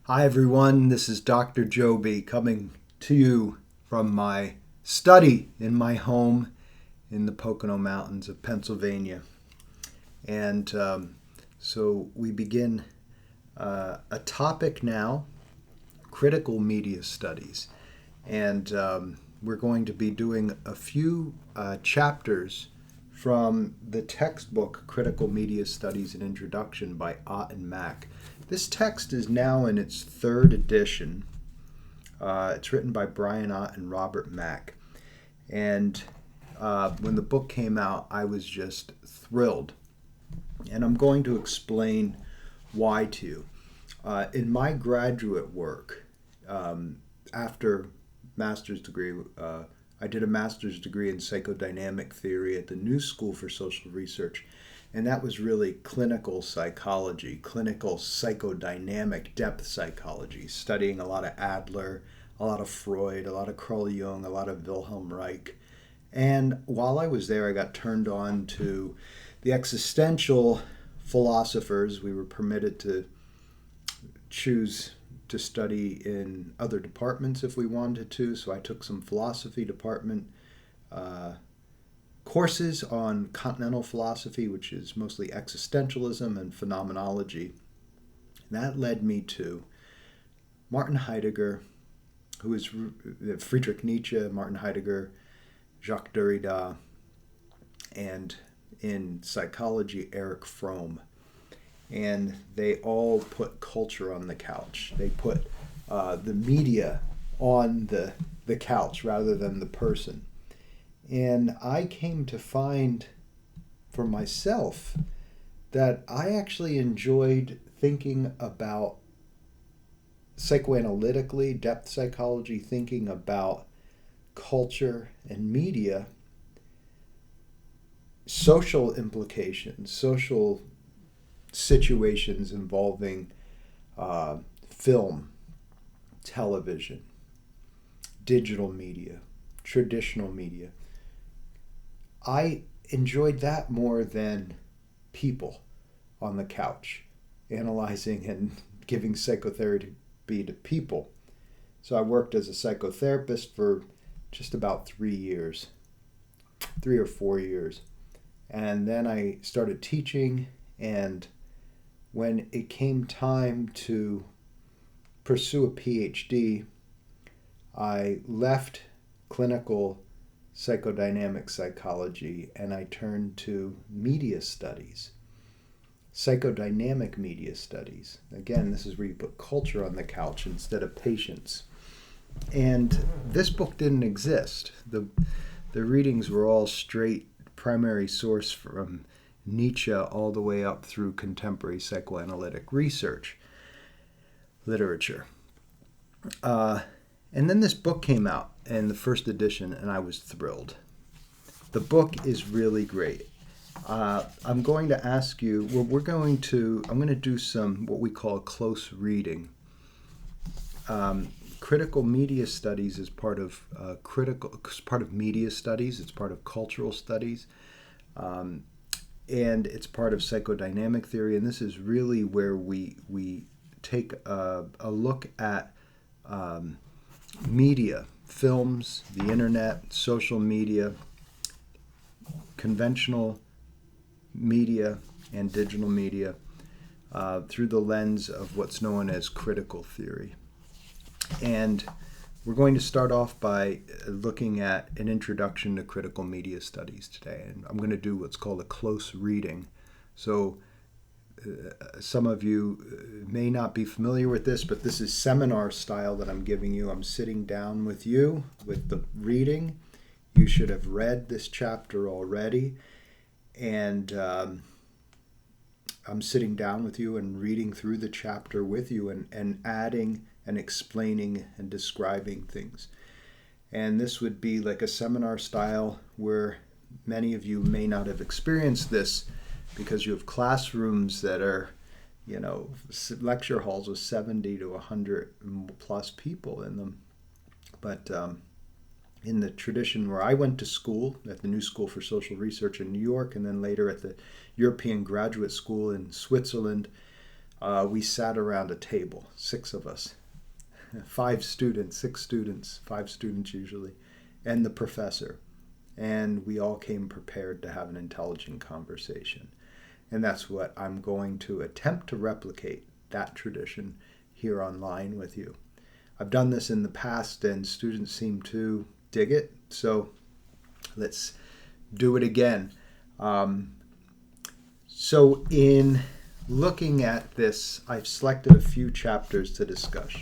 Hi everyone, this is Dr. Joby coming to you from my study in my home in the Pocono Mountains of Pennsylvania. And so we begin a topic now, critical media studies. And we're going to be doing a few chapters from the textbook Critical Media Studies and Introduction by Ott and Mack. This text is now in its third edition. It's written by Brian Ott and Robert Mack. And when the book came out, I was just thrilled. And I'm going to explain why to you. In my graduate work, after master's degree, I did a master's degree in psychodynamic theory at the New School for Social Research. And that was really clinical psychology, clinical psychodynamic depth psychology, studying a lot of Adler, a lot of Freud, a lot of Carl Jung, a lot of Wilhelm Reich. And while I was there, I got turned on to the existential philosophers. We were permitted to choose to study in other departments if we wanted to. So I took some philosophy department courses on continental philosophy, which is mostly existentialism and phenomenology. And that led me to Martin Heidegger, who is Friedrich Nietzsche, Martin Heidegger, Jacques Derrida, and in psychology, Erich Fromm. And they all put culture on the couch. They put the media on the couch rather than the person. And I came to find for myself that I actually enjoyed thinking about psychoanalytically, depth psychology, thinking about culture and media, social implications, social situations involving film, television, digital media, traditional media. I enjoyed that more than people on the couch, analyzing and giving psychotherapy to people. So I worked as a psychotherapist for just about 3 years, 3 or 4 years. And then I started teaching, and when it came time to pursue a Ph.D., I left clinical psychodynamic psychology and I turned to media studies, psychodynamic media studies. Again, this is where you put culture on the couch instead of patients. And this book didn't exist. The readings were all straight primary source from Nietzsche all the way up through contemporary psychoanalytic research, literature. And then this book came out in the first edition, and I was thrilled. The book is really great. I'm going to ask you, I'm going to do some what we call close reading. Critical media studies is part of media studies. It's part of cultural studies. And it's part of psychodynamic theory, and this is really where we take a look at media, films, the internet, social media, conventional media, and digital media through the lens of what's known as critical theory. And we're going to start off by looking at an introduction to critical media studies today. And I'm going to do what's called a close reading. So some of you may not be familiar with this, but this is seminar style that I'm giving you. I'm sitting down with you with the reading. You should have read this chapter already. And I'm sitting down with you and reading through the chapter with you and adding and explaining and describing things. And this would be like a seminar style where many of you may not have experienced this because you have classrooms that are, lecture halls with 70 to 100 plus people in them. But in the tradition where I went to school, at the New School for Social Research in New York, and then later at the European Graduate School in Switzerland, we sat around a table, 6 of us, 5 students, 6 students, 5 students usually, and the professor. And we all came prepared to have an intelligent conversation. And that's what I'm going to attempt to replicate, that tradition here online with you. I've done this in the past and students seem to dig it, so let's do it again. So in looking at this, I've selected a few chapters to discuss.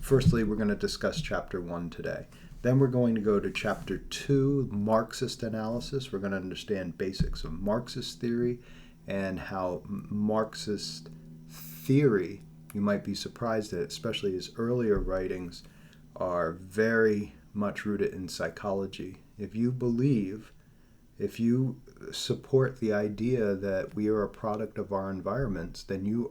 Firstly, we're going to discuss chapter 1 today. Then we're going to go to chapter 2, Marxist analysis. We're going to understand basics of Marxist theory and how Marxist theory, you might be surprised at, especially his earlier writings, are very much rooted in psychology. If you support the idea that we are a product of our environments, then you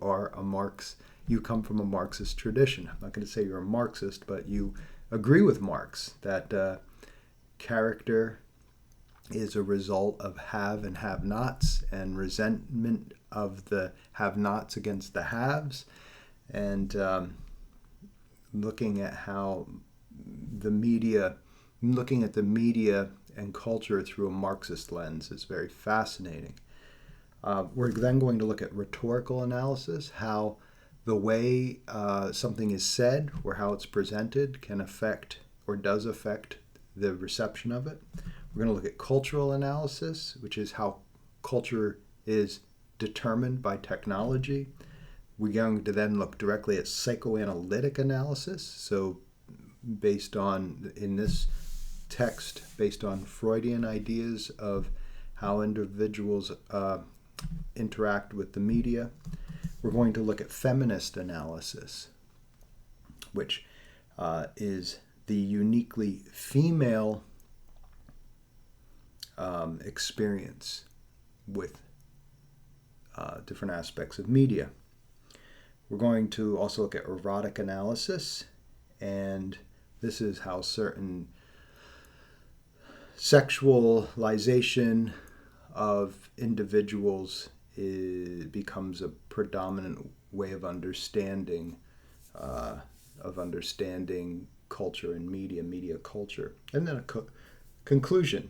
come from a Marxist tradition. I'm not going to say you're a Marxist, but you agree with Marx that character is a result of have and have-nots and resentment of the have-nots against the haves, and looking at the media and culture through a Marxist lens is very fascinating. We're then going to look at rhetorical analysis, how the way something is said or how it's presented can affect or does affect the reception of it. We're going to look at cultural analysis, which is how culture is determined by technology. We're going to then look directly at psychoanalytic analysis. So in this text, based on Freudian ideas of how individuals interact with the media. We're going to look at feminist analysis, which is the uniquely female experience with different aspects of media. We're going to also look at erotic analysis, and this is how certain sexualization of individuals becomes a predominant way of understanding culture and media culture. And then a conclusion,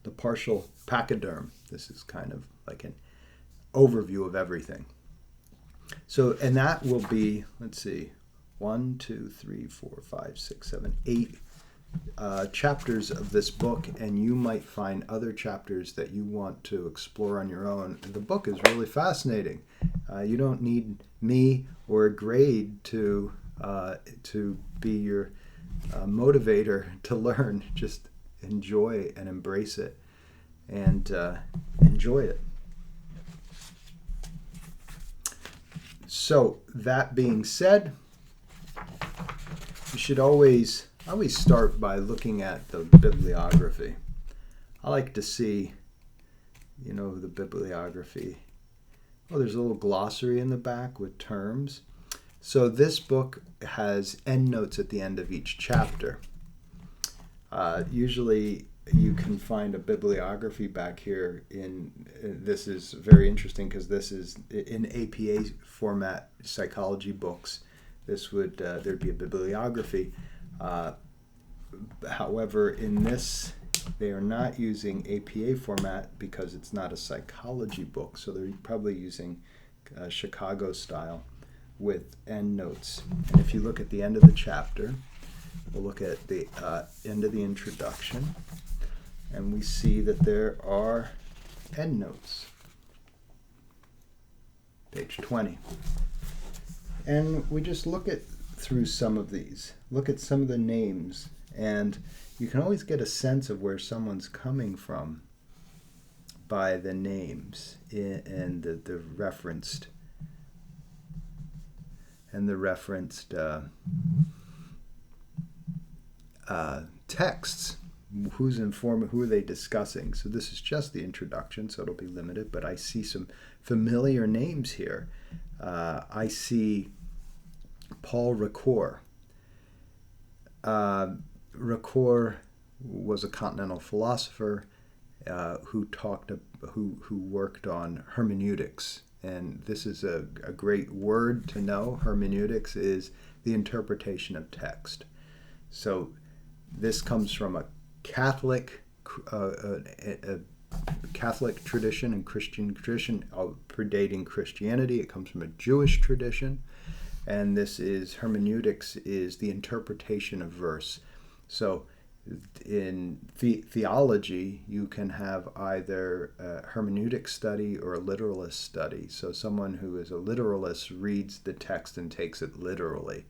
the partial pachyderm. This is kind of like an overview of everything. So, and that will be, 1, 2, 3, 4, 5, 6, 7, 8 chapters of this book, and you might find other chapters that you want to explore on your own. The book is really fascinating. You don't need me or a grade to be your motivator to learn. Just enjoy and embrace it, and enjoy it. So that being said, you should always start by looking at the bibliography. I like to see, the bibliography. Oh, there's a little glossary in the back with terms. So this book has endnotes at the end of each chapter. Usually you can find a bibliography back here this is very interesting because this is in APA format psychology books. This would, there'd be a bibliography. However, in this, they are not using APA format because it's not a psychology book, so they're probably using Chicago style with endnotes. And if you look at the end of the chapter, we'll look at the end of the introduction, and we see that there are endnotes. Page 20. And we just look through some of these. Look at some of the names, and you can always get a sense of where someone's coming from by the names and the referenced texts. Who are they discussing? So this is just the introduction, so it'll be limited, but I see some familiar names here. I see Paul Ricoeur. Ricoeur was a continental philosopher who worked on hermeneutics and this is a great word to know. Hermeneutics is the interpretation of text. So this comes from a Catholic Catholic tradition and Christian tradition predating Christianity. It comes from a Jewish tradition, and this is hermeneutics is the interpretation of verse. So in theology, you can have either a hermeneutic study or a literalist study. So someone who is a literalist reads the text and takes it literally.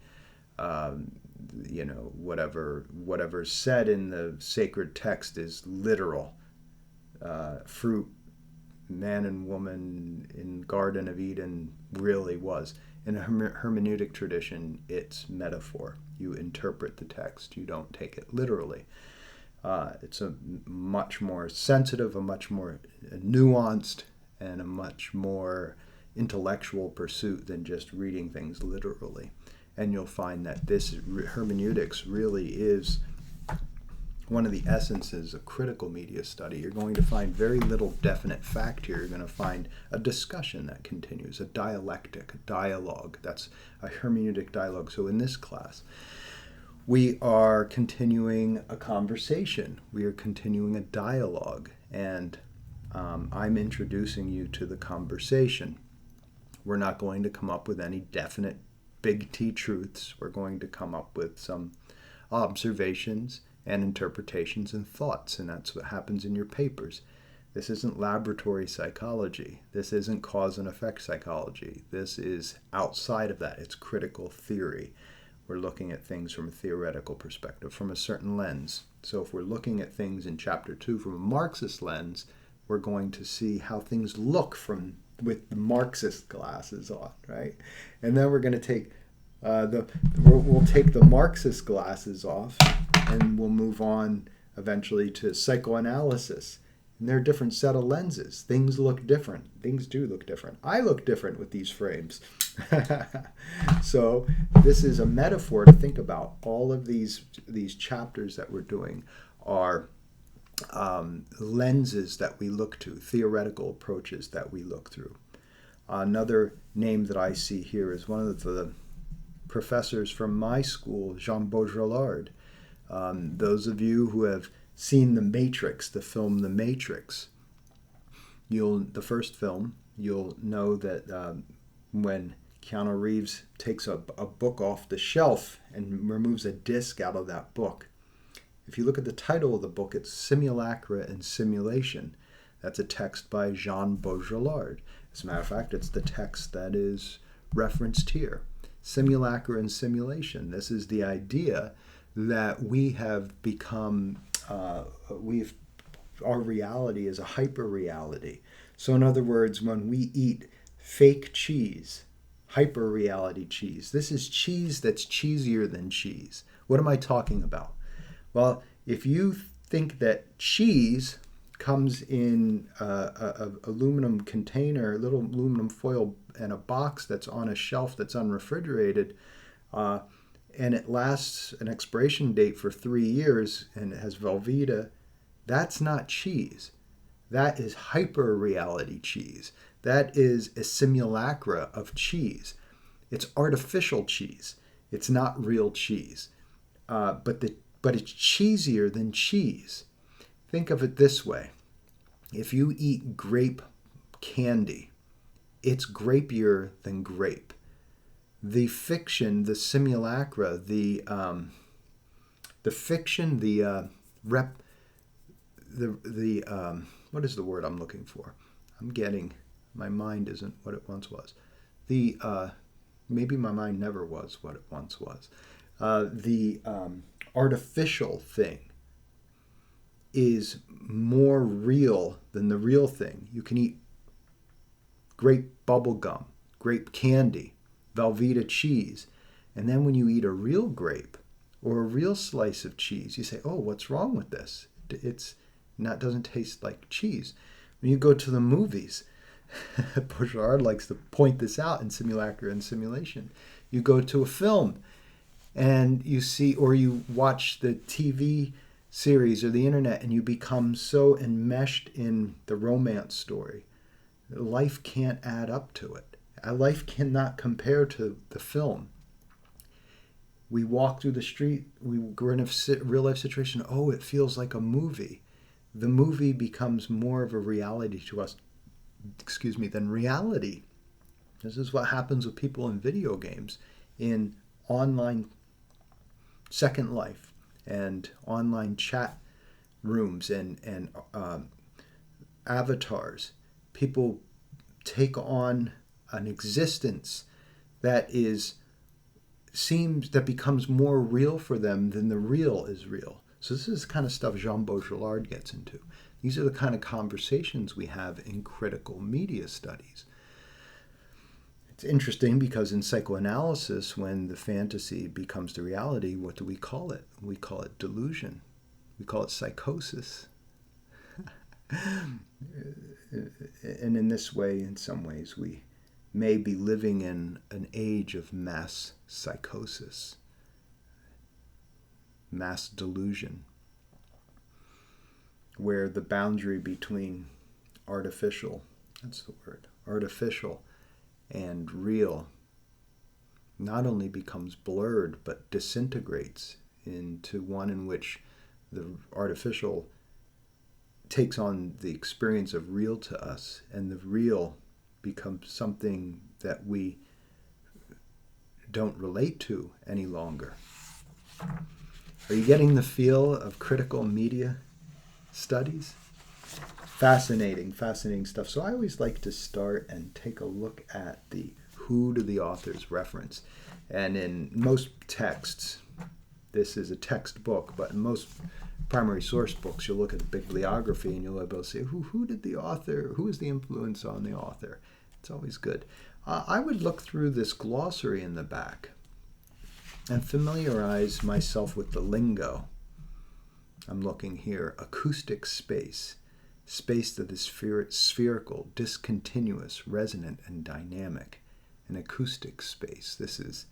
Whatever's said in the sacred text is literal. Fruit, man and woman in Garden of Eden really was. In a hermeneutic tradition, it's metaphor. You interpret the text. You don't take it literally. It's a much more sensitive, a much more nuanced, and a much more intellectual pursuit than just reading things literally. And you'll find that this hermeneutics really is one of the essences of critical media study. You're going to find very little definite fact here. You're going to find a discussion that continues, a dialectic, a dialogue. That's a hermeneutic dialogue. So in this class, we are continuing a conversation. We are continuing a dialogue. And I'm introducing you to the conversation. We're not going to come up with any definite big T truths. We're going to come up with some observations and interpretations and thoughts, and that's what happens in your papers. This isn't laboratory psychology. This isn't cause and effect psychology. This is outside of that. It's critical theory. We're looking at things from a theoretical perspective, from a certain lens. So if we're looking at things in Chapter 2 from a Marxist lens, we're going to see how things look with the Marxist glasses on, right? And then we're going to take we'll take the Marxist glasses off, and we'll move on eventually to psychoanalysis. And they're a different set of lenses. Things look different. Things do look different. I look different with these frames. So this is a metaphor to think about. All of these chapters that we're doing are lenses that we look to, theoretical approaches that we look through. Another name that I see here is one of the professors from my school, Jean Baudrillard. Those of you who have seen The Matrix, the film The Matrix, the first film, you'll know that when Keanu Reeves takes a book off the shelf and removes a disc out of that book, if you look at the title of the book, it's Simulacra and Simulation. That's a text by Jean Baudrillard. As a matter of fact, it's the text that is referenced here. Simulacra and simulation. This is the idea that we have become, our reality is a hyper-reality. So in other words, when we eat fake cheese, hyper-reality cheese, this is cheese that's cheesier than cheese. What am I talking about? Well, if you think that cheese comes in a aluminum container, a little aluminum foil, and a box that's on a shelf that's unrefrigerated, and it lasts an expiration date for 3 years, and it has Velveeta, that's not cheese. That is hyper-reality cheese. That is a simulacra of cheese. It's artificial cheese. It's not real cheese. But it's cheesier than cheese. Think of it this way. If you eat grape candy, it's grapier than grape. The fiction, the simulacra, what is the word I'm looking for? My mind isn't what it once was. Maybe my mind never was what it once was. The artificial thing is more real than the real thing. You can eat grape bubble gum, grape candy, Velveeta cheese, and then when you eat a real grape or a real slice of cheese, you say, "Oh, what's wrong with this? It doesn't taste like cheese." When you go to the movies, Baudrillard likes to point this out in Simulacra and Simulation. You go to a film and you see, or you watch the TV series or the internet, and you become so enmeshed in the romance story life can't add up to it. Life cannot compare to the film. We walk through the street, we're in a real life situation, oh, it feels like a movie. The movie becomes more of a reality to us, than reality. This is what happens with people in video games, in online Second Life and online chat rooms and avatars. People take on an existence that becomes more real for them than the real is real. So this is the kind of stuff Jean Baudrillard gets into. These are the kind of conversations we have in critical media studies. It's interesting because in psychoanalysis, when the fantasy becomes the reality, what do we call it? We call it delusion. We call it psychosis. And in this way, in some ways, we may be living in an age of mass psychosis, mass delusion, where the boundary between artificial and real not only becomes blurred, but disintegrates into one in which the artificial takes on the experience of real to us, and the real becomes something that we don't relate to any longer. Are you getting the feel of critical media studies? Fascinating stuff. So I always like to start and take a look at who do the authors reference. And in most texts, this is a textbook, but in most primary source books, you'll look at the bibliography and you'll be able to say, who is the influence on the author? It's always good. I would look through this glossary in the back and familiarize myself with the lingo. I'm looking here, acoustic space that is spherical, discontinuous, resonant, and dynamic. An acoustic space. This is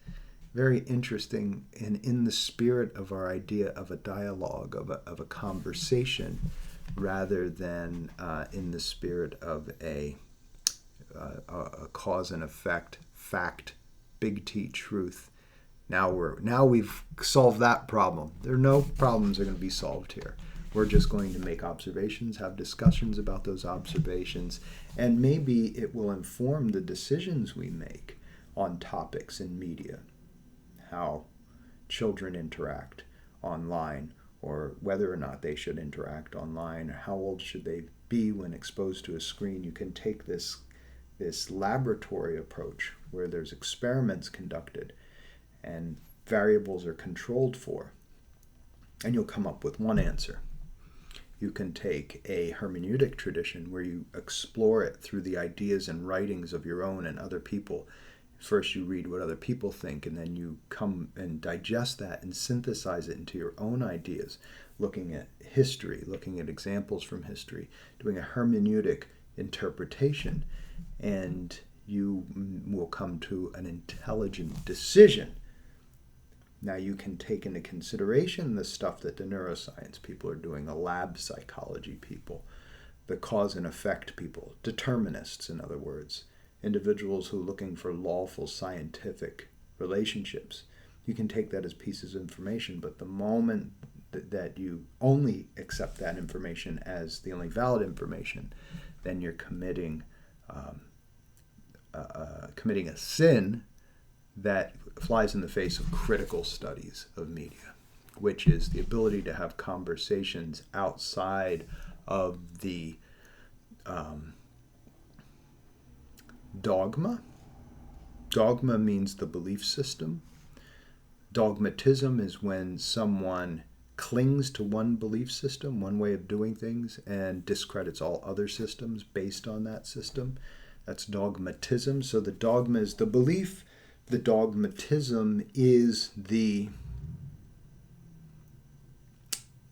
very interesting and in the spirit of our idea of a dialogue, of a conversation, rather than in the spirit of a cause and effect, fact, big T, truth. Now we've solved that problem. There are no problems that are going to be solved here. We're just going to make observations, have discussions about those observations, and maybe it will inform the decisions we make on topics in media, how children interact online, or whether or not they should interact online, or how old should they be when exposed to a screen. You can take this laboratory approach where there's experiments conducted and variables are controlled for, and you'll come up with one answer. You can take a hermeneutic tradition where you explore it through the ideas and writings of your own and other people. First you read what other people think, and then you come and digest that and synthesize it into your own ideas, looking at history, looking at examples from history, doing a hermeneutic interpretation, and you will come to an intelligent decision. Now you can take into consideration the stuff that the neuroscience people are doing, the lab psychology people, the cause and effect people, determinists, in other words, individuals who are looking for lawful scientific relationships. You can take that as pieces of information, but the moment that you only accept that information as the only valid information, then you're committing a sin that flies in the face of critical studies of media, which is the ability to have conversations outside of the dogma. Dogma means the belief system. Dogmatism is when someone clings to one belief system, one way of doing things, and discredits all other systems based on that system. That's dogmatism. So the dogma is the belief. The dogmatism is the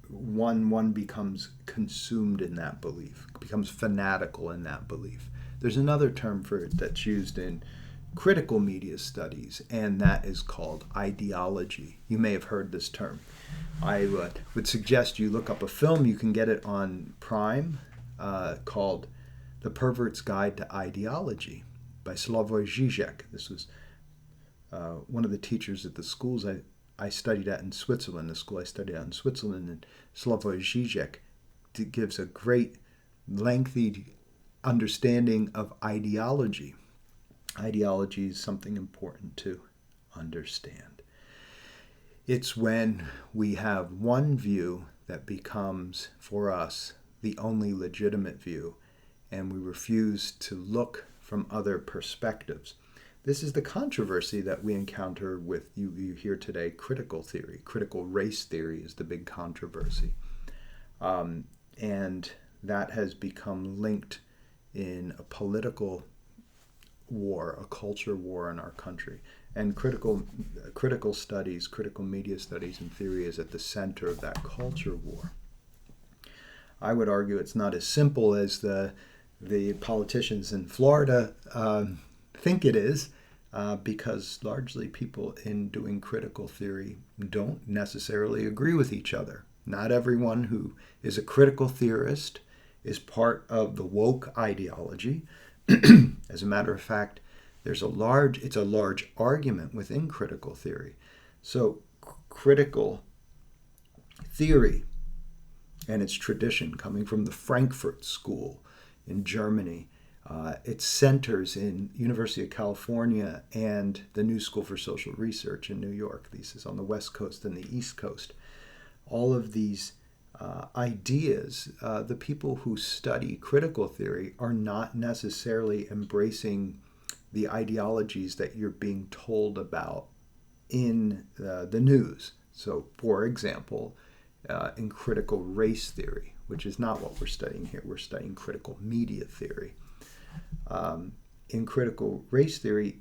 one becomes consumed in that belief, becomes fanatical in that belief. There's another term for it that's used in critical media studies, and that is called ideology. You may have heard this term. I would suggest you look up a film. You can get it on Prime called The Pervert's Guide to Ideology by Slavoj Žižek. This was one of the teachers at the schools I studied at in Switzerland, the school I studied at in Switzerland, and Slavoj Žižek gives a great, lengthy understanding of ideology. Ideology is something important to understand. It's when we have one view that becomes, for us, the only legitimate view, and we refuse to look from other perspectives. This is the controversy that we encounter with, you hear today, critical theory. Critical race theory is the big controversy. And that has become linked in a political war, a culture war in our country. And critical studies, critical media studies and theory is at the center of that culture war. I would argue it's not as simple as the politicians in Florida think it is, because largely people in doing critical theory don't necessarily agree with each other. Not everyone who is a critical theorist is part of the woke ideology. As a matter of fact, it's a large argument within critical theory. So critical theory and its tradition coming from the Frankfurt School in Germany, it centers in University of California and the New School for Social Research in New York. This is on the West Coast and the East Coast. All of these ideas, the people who study critical theory are not necessarily embracing the ideologies that you're being told about in the news. So, for example, in critical race theory, which is not what we're studying here, we're studying critical media theory. In critical race theory,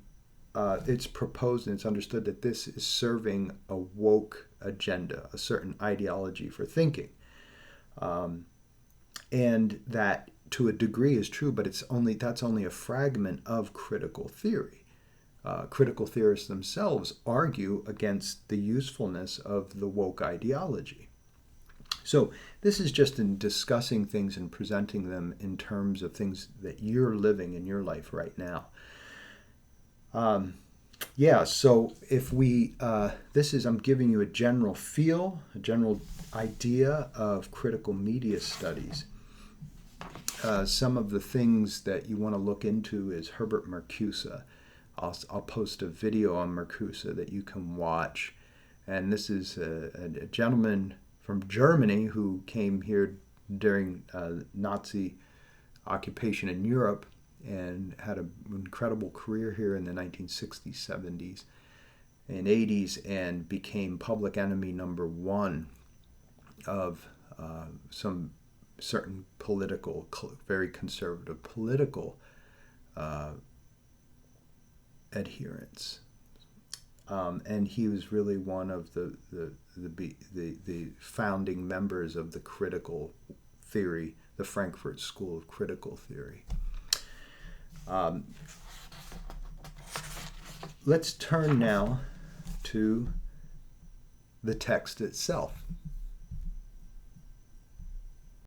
it's proposed and it's understood that this is serving a woke agenda, a certain ideology for thinking. And that to a degree is true, but that's only a fragment of critical theory. Critical theorists themselves argue against the usefulness of the woke ideology. So this is just in discussing things and presenting them in terms of things that you're living in your life right now. So if I'm giving you a general feel, a general idea of critical media studies. Some of the things that you want to look into is Herbert Marcuse. I'll post a video on Marcuse that you can watch. And this is a gentleman from Germany who came here during Nazi occupation in Europe and had an incredible career here in the 1960s, 70s, and 80s, and became public enemy number one of some certain political, very conservative political adherents. And he was really one of the founding members of the critical theory, the Frankfurt School of Critical Theory. Let's turn now to the text itself.